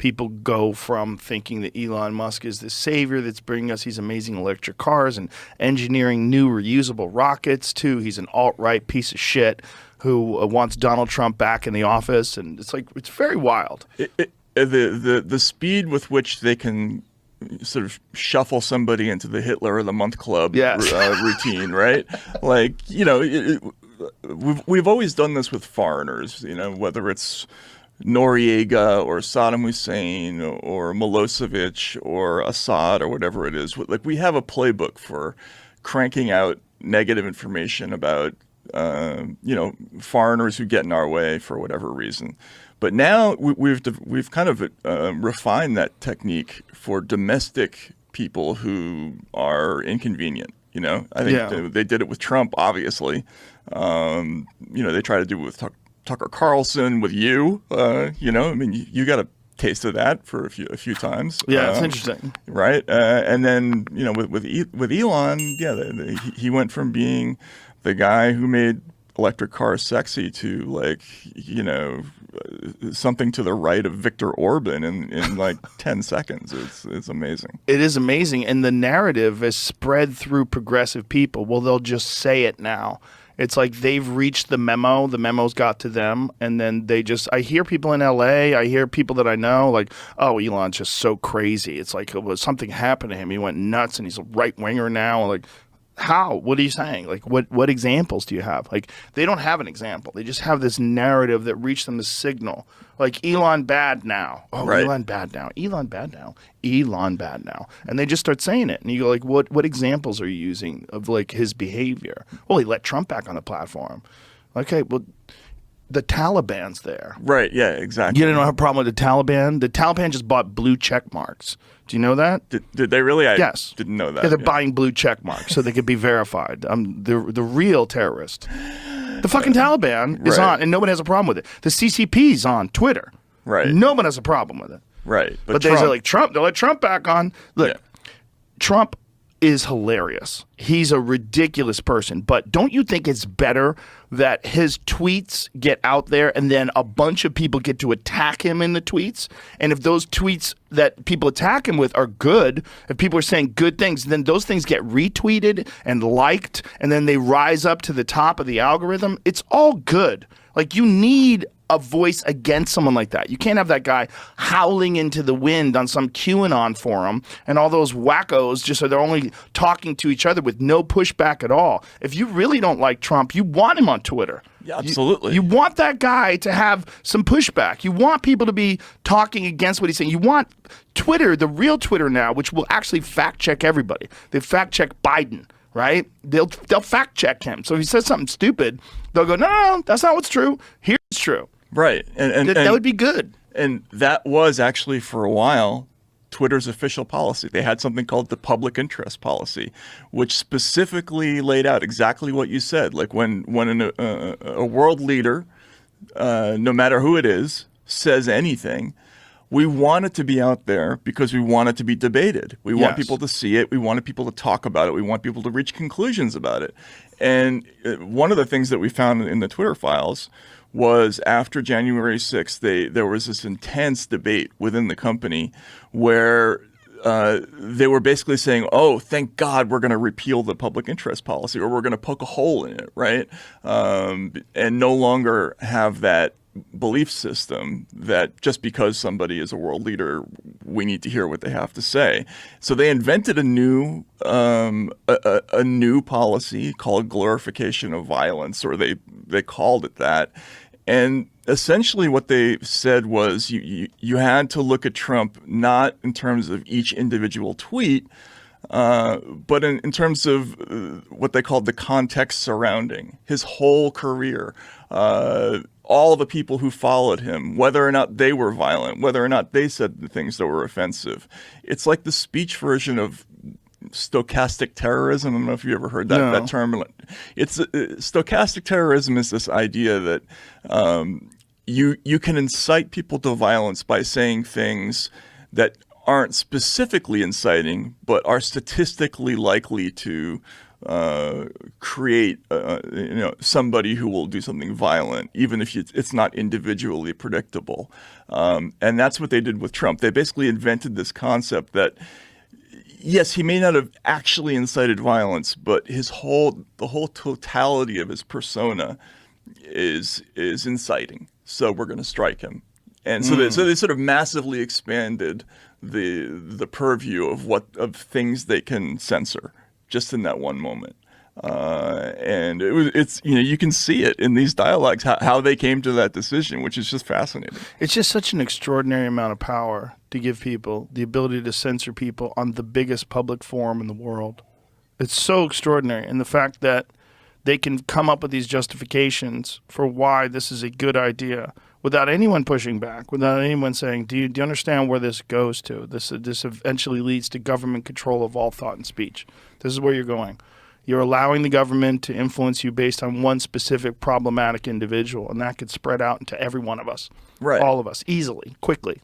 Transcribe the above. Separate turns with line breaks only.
people go from thinking that Elon Musk is the savior that's bringing us these amazing electric cars and engineering new reusable rockets to he's an alt-right piece of shit who wants Donald Trump back in the office. And it's like, it's very wild.
The speed with which they can sort of shuffle somebody into the Hitler of the Month Club routine, right? Like, we've always done this with foreigners, whether it's Noriega or Saddam Hussein or Milosevic or Assad or whatever it is. Like, we have a playbook for cranking out negative information about, foreigners who get in our way for whatever reason. But now we've kind of refined that technique for domestic people who are inconvenient. I think they did it with Trump, obviously. They try to do it with Tucker Carlson, with you. You got a taste of that for a few times.
Yeah, it's interesting,
right? And then with Elon, he went from being the guy who made electric cars sexy to something to the right of Viktor Orban in like 10 seconds. It's amazing.
It is amazing. And the narrative is spread through progressive people. Well, they'll just say it now. It's like they've reached the memo. The memo's got to them. And then I hear people in LA, I hear people that I know like, oh, Elon's just so crazy. It's like something happened to him. He went nuts and he's a right winger now. Like, how? What are you saying? Like, what examples do you have? Like, they don't have an example. They just have this narrative that reached them to signal. Like, Elon bad now. Oh, right. Elon bad now. Elon bad now. Elon bad now. And they just start saying it. And you go like, what examples are you using of like his behavior? Well, he let Trump back on the platform. Okay, well, the Taliban's there.
Right, yeah, exactly.
You don't have a problem with the Taliban? The Taliban just bought blue check marks. Do you know that?
Did they really?
Yes.
Didn't know that.
Yeah, they're buying blue check marks so they could be verified. The real terrorist. The fucking Taliban is on, and nobody has a problem with it. The CCP's on Twitter.
Right.
Nobody has a problem with it.
Right.
But they say like Trump, they'll let Trump back on. Look, Trump is hilarious. He's a ridiculous person. But don't you think it's better that his tweets get out there and then a bunch of people get to attack him in the tweets? And if those tweets that people attack him with are good, if people are saying good things, then those things get retweeted and liked, and then they rise up to the top of the algorithm. It's all good. Like, you need a voice against someone like that. You can't have that guy howling into the wind on some QAnon forum and all those wackos just so they're only talking to each other with no pushback at all. If you really don't like Trump, you want him on Twitter.
Yeah, absolutely.
You want that guy to have some pushback. You want people to be talking against what he's saying. You want Twitter, the real Twitter now, which will actually fact check everybody. They fact check Biden. Right? They'll fact check him. So if he says something stupid, they'll go, no, that's not what's true. Here's what's true.
Right. And
that would be good.
And that was actually for a while Twitter's official policy. They had something called the public interest policy, which specifically laid out exactly what you said. Like when a world leader, no matter who it is, says anything, we want it to be out there because we want it to be debated. We want people to see it. We want people to talk about it. We want people to reach conclusions about it. And one of the things that we found in the Twitter files was after January 6th, there was this intense debate within the company where they were basically saying, oh, thank God we're going to repeal the public interest policy, or we're going to poke a hole in it, right? And no longer have that belief system that just because somebody is a world leader, we need to hear what they have to say. So they invented a new policy called glorification of violence, or they called it that. And essentially what they said was you had to look at Trump not in terms of each individual tweet, but in terms of what they called the context surrounding his whole career, all the people who followed him, whether or not they were violent, whether or not they said the things that were offensive. It's like the speech version of stochastic terrorism. I don't know if you ever heard that term. It's stochastic terrorism is this idea that you can incite people to violence by saying things that aren't specifically inciting, but are statistically likely to create somebody who will do something violent, even if it's not individually predictable. And that's what they did with Trump. They basically invented this concept that, yes, he may not have actually incited violence, but the whole totality of his persona is inciting. So we're going to strike him. And so they sort of massively expanded the purview of things they can censor just in that one moment. And it's you can see it in these dialogues how they came to that decision, which is just fascinating.
It's just such an extraordinary amount of power to give people the ability to censor people on the biggest public forum in the world. It's so extraordinary, and the fact that they can come up with these justifications for why this is a good idea without anyone pushing back, without anyone saying, do you understand where this goes to? This eventually leads to government control of all thought and speech. This is where you're going. You're allowing the government to influence you based on one specific problematic individual, and that could spread out into every one of us,
Right.
all of us, easily, quickly.